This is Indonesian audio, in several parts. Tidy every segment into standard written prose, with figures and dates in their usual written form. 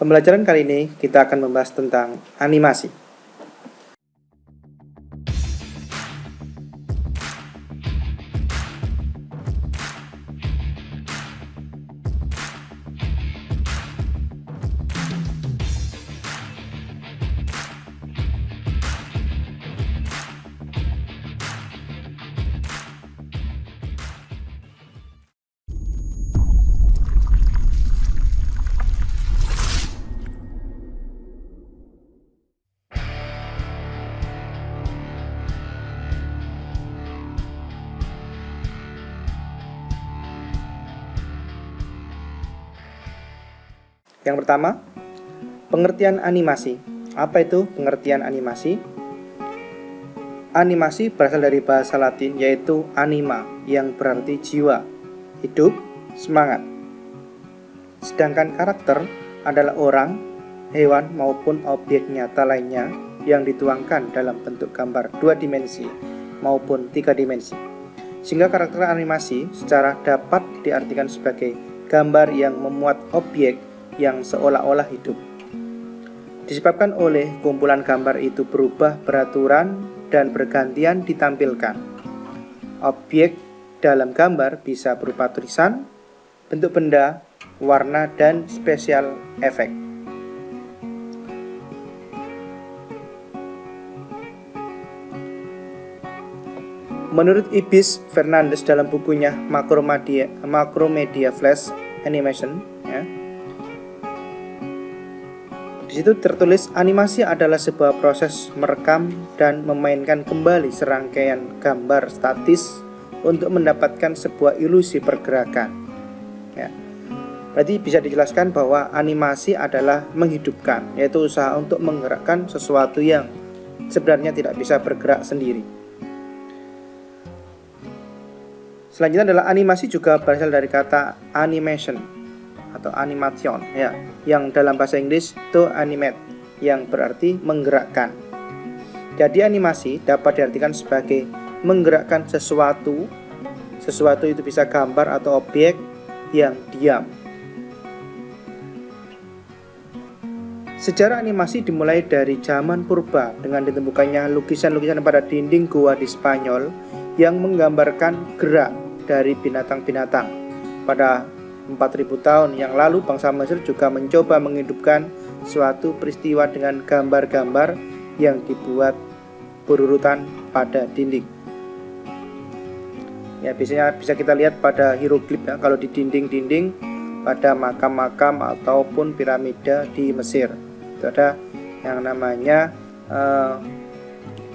Pembelajaran kali ini kita akan membahas tentang animasi. Yang pertama, pengertian animasi. Apa itu pengertian animasi? Animasi berasal dari bahasa Latin yaitu anima, yang berarti jiwa, hidup, semangat. Sedangkan karakter adalah orang, hewan maupun objek nyata lainnya yang dituangkan dalam bentuk gambar 2 dimensi maupun 3 dimensi. Sehingga karakter animasi secara dapat diartikan sebagai gambar yang memuat objek yang seolah-olah hidup. Disebabkan oleh kumpulan gambar itu berubah beraturan dan bergantian ditampilkan. Objek dalam gambar bisa berupa tulisan, bentuk benda, warna, dan spesial efek. Menurut Ibis Fernandez dalam bukunya Macromedia Flash Animation, di situ tertulis animasi adalah sebuah proses merekam dan memainkan kembali serangkaian gambar statis untuk mendapatkan sebuah ilusi pergerakan. Berarti bisa dijelaskan bahwa animasi adalah menghidupkan, yaitu usaha untuk menggerakkan sesuatu yang sebenarnya tidak bisa bergerak sendiri. Selanjutnya adalah animasi juga berasal dari kata animation atau animation, yang dalam bahasa Inggris to animate, yang berarti menggerakkan. Jadi animasi dapat diartikan sebagai menggerakkan sesuatu. Sesuatu itu bisa gambar atau objek yang diam. Sejarah animasi dimulai dari zaman purba dengan ditemukannya lukisan-lukisan pada dinding gua di Spanyol yang menggambarkan gerak dari binatang-binatang. Pada 4.000 tahun yang lalu bangsa Mesir juga mencoba menghidupkan suatu peristiwa dengan gambar-gambar yang dibuat berurutan pada dinding. Biasanya bisa kita lihat pada hieroglif, kalau di dinding-dinding pada makam-makam ataupun piramida di Mesir. Itu ada yang namanya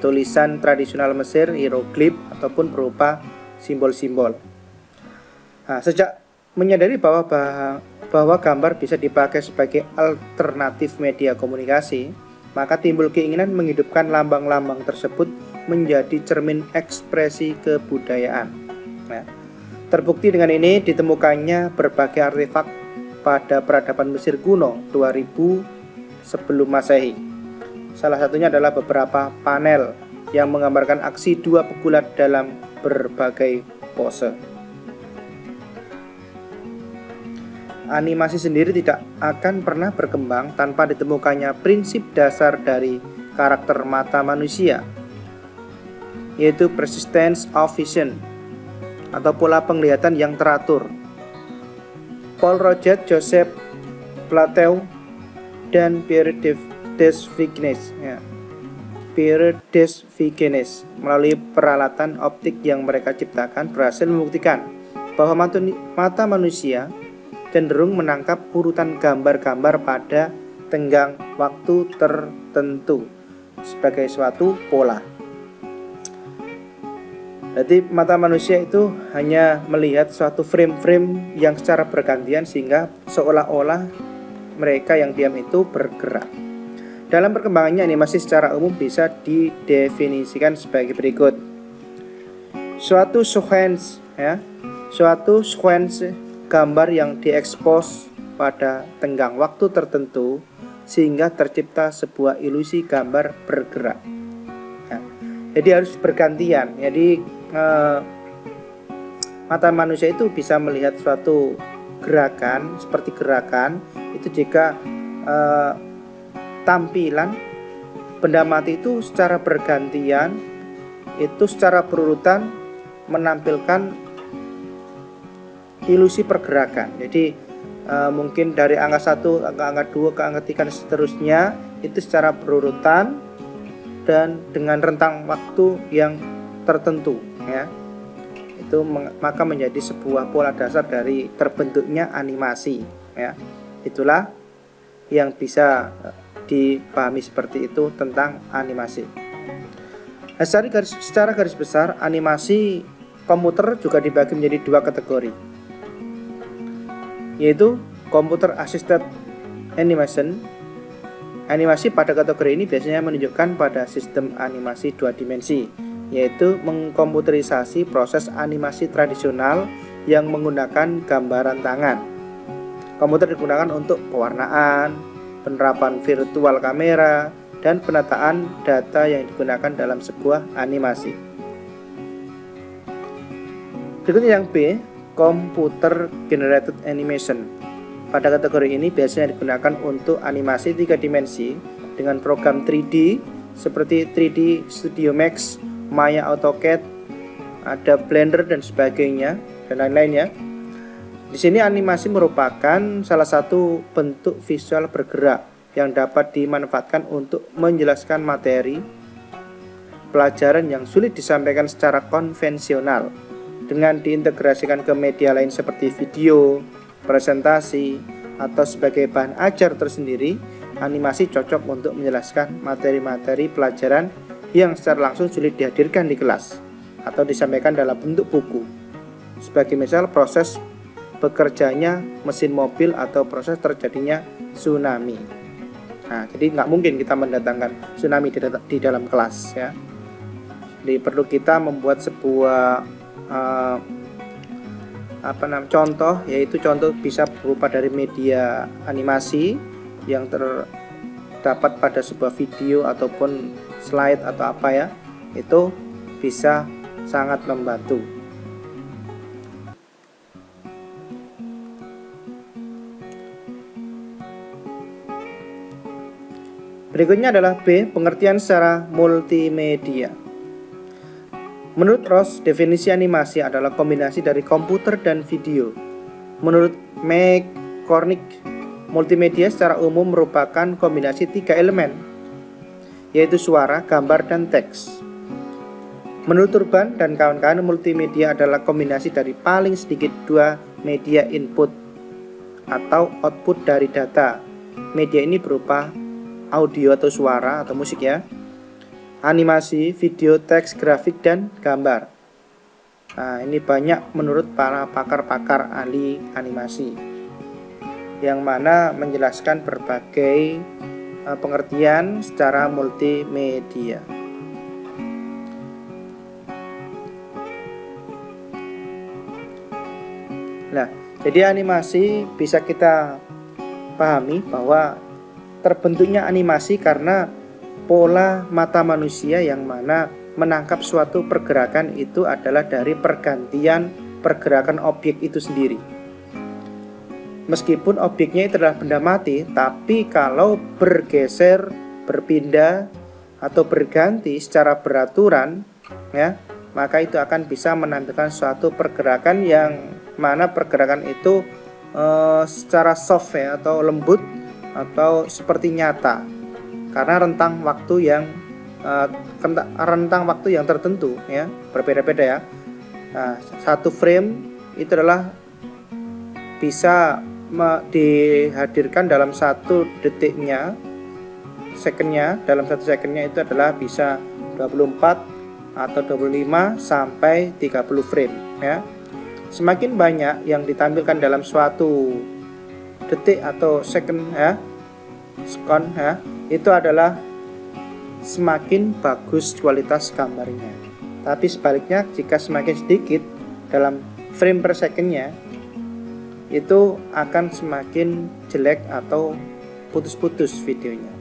tulisan tradisional Mesir, hieroglif ataupun berupa simbol-simbol. Sejak menyadari bahwa gambar bisa dipakai sebagai alternatif media komunikasi, maka timbul keinginan menghidupkan lambang-lambang tersebut menjadi cermin ekspresi kebudayaan. Terbukti dengan ini ditemukannya berbagai artefak pada peradaban Mesir kuno 2000 sebelum Masehi. Salah satunya adalah beberapa panel yang menggambarkan aksi 2 pegulat dalam berbagai pose. Animasi sendiri tidak akan pernah berkembang tanpa ditemukannya prinsip dasar dari karakter mata manusia, yaitu persistence of vision atau pola penglihatan yang teratur. Paul Roget, Joseph Plateau, dan Pierre Desvigenes melalui peralatan optik yang mereka ciptakan berhasil membuktikan bahwa mata manusia cenderung menangkap urutan gambar-gambar pada tenggang waktu tertentu sebagai suatu pola. Jadi mata manusia itu hanya melihat suatu frame-frame yang secara bergantian sehingga seolah-olah mereka yang diam itu bergerak. Dalam perkembangannya animasi secara umum bisa didefinisikan sebagai berikut. Suatu sequence gambar yang diekspos pada tenggang waktu tertentu sehingga tercipta sebuah ilusi gambar bergerak. Jadi harus bergantian. Jadi mata manusia itu bisa melihat suatu gerakan seperti gerakan itu jika tampilan benda mati itu secara bergantian, itu secara berurutan menampilkan ilusi pergerakan. Jadi mungkin dari angka 1 ke angka 2 ke angka 3 dan seterusnya itu secara berurutan dan dengan rentang waktu yang tertentu ya. Itu maka menjadi sebuah pola dasar dari terbentuknya animasi ya. Itulah yang bisa dipahami seperti itu tentang animasi. Nah, secara garis besar animasi komputer juga dibagi menjadi 2 kategori, yaitu computer assisted animation. Animasi pada kategori ini biasanya menunjukkan pada sistem animasi 2 dimensi, yaitu mengkomputerisasi proses animasi tradisional yang menggunakan gambaran tangan. Komputer digunakan untuk pewarnaan, penerapan virtual kamera, dan penataan data yang digunakan dalam sebuah animasi. Berikutnya yang B, Computer Generated Animation. Pada kategori ini biasanya digunakan untuk animasi 3 dimensi dengan program 3D seperti 3D Studio Max, Maya AutoCAD, ada Blender dan sebagainya dan lain-lainnya. Di sini animasi merupakan salah satu bentuk visual bergerak yang dapat dimanfaatkan untuk menjelaskan materi pelajaran yang sulit disampaikan secara konvensional dengan diintegrasikan ke media lain seperti video, presentasi, atau sebagai bahan ajar tersendiri. Animasi cocok untuk menjelaskan materi-materi pelajaran yang secara langsung sulit dihadirkan di kelas atau disampaikan dalam bentuk buku. Sebagai misal proses bekerjanya mesin mobil atau proses terjadinya tsunami. Nah, jadi nggak mungkin kita mendatangkan tsunami di dalam kelas ya. Jadi perlu kita membuat sebuah contoh, yaitu contoh bisa berupa dari media animasi yang terdapat pada sebuah video ataupun slide atau apa ya, itu bisa sangat membantu. Berikutnya adalah B, pengertian secara multimedia. Menurut Ross, definisi animasi adalah kombinasi dari komputer dan video. Menurut McCormick, multimedia secara umum merupakan kombinasi 3 elemen, yaitu suara, gambar, dan teks. Menurut Urban dan kawan-kawan, multimedia adalah kombinasi dari paling sedikit 2 media input atau output dari data. Media ini berupa audio atau suara atau musik ya, animasi, video, teks, grafik, dan gambar. Nah, ini banyak menurut para pakar-pakar ahli animasi yang mana menjelaskan berbagai pengertian secara multimedia. Nah, jadi animasi bisa kita pahami bahwa terbentuknya animasi karena pola mata manusia yang mana menangkap suatu pergerakan itu adalah dari pergantian pergerakan objek itu sendiri. Meskipun objeknya itu adalah benda mati, tapi kalau bergeser, berpindah, atau berganti secara beraturan, ya, maka itu akan bisa menampilkan suatu pergerakan yang mana pergerakan itu secara soft ya, atau lembut, atau seperti nyata, karena rentang waktu yang tertentu ya, berbeda-beda ya. Nah, satu frame itu adalah bisa dihadirkan dalam 1 detiknya, dalam 1 secondnya itu adalah bisa 24 atau 25 sampai 30 frame ya. Semakin banyak yang ditampilkan dalam suatu detik atau second ya, itu adalah semakin bagus kualitas gambarnya. Tapi sebaliknya, jika semakin sedikit dalam frame per secondnya, itu akan semakin jelek atau putus-putus videonya.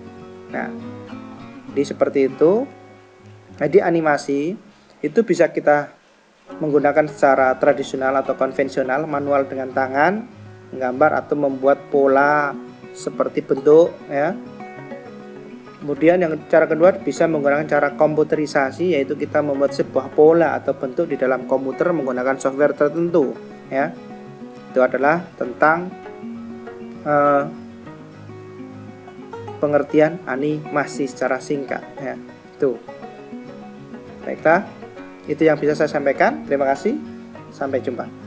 Nah, jadi seperti itu. Jadi animasi itu bisa kita menggunakan secara tradisional atau konvensional, manual dengan tangan, menggambar atau membuat pola seperti bentuk ya. Kemudian yang cara kedua bisa menggunakan cara komputerisasi, yaitu kita membuat sebuah pola atau bentuk di dalam komputer menggunakan software tertentu ya. Itu adalah tentang pengertian animasi secara singkat ya. Itu. Baiklah, itu yang bisa saya sampaikan. Terima kasih. Sampai jumpa.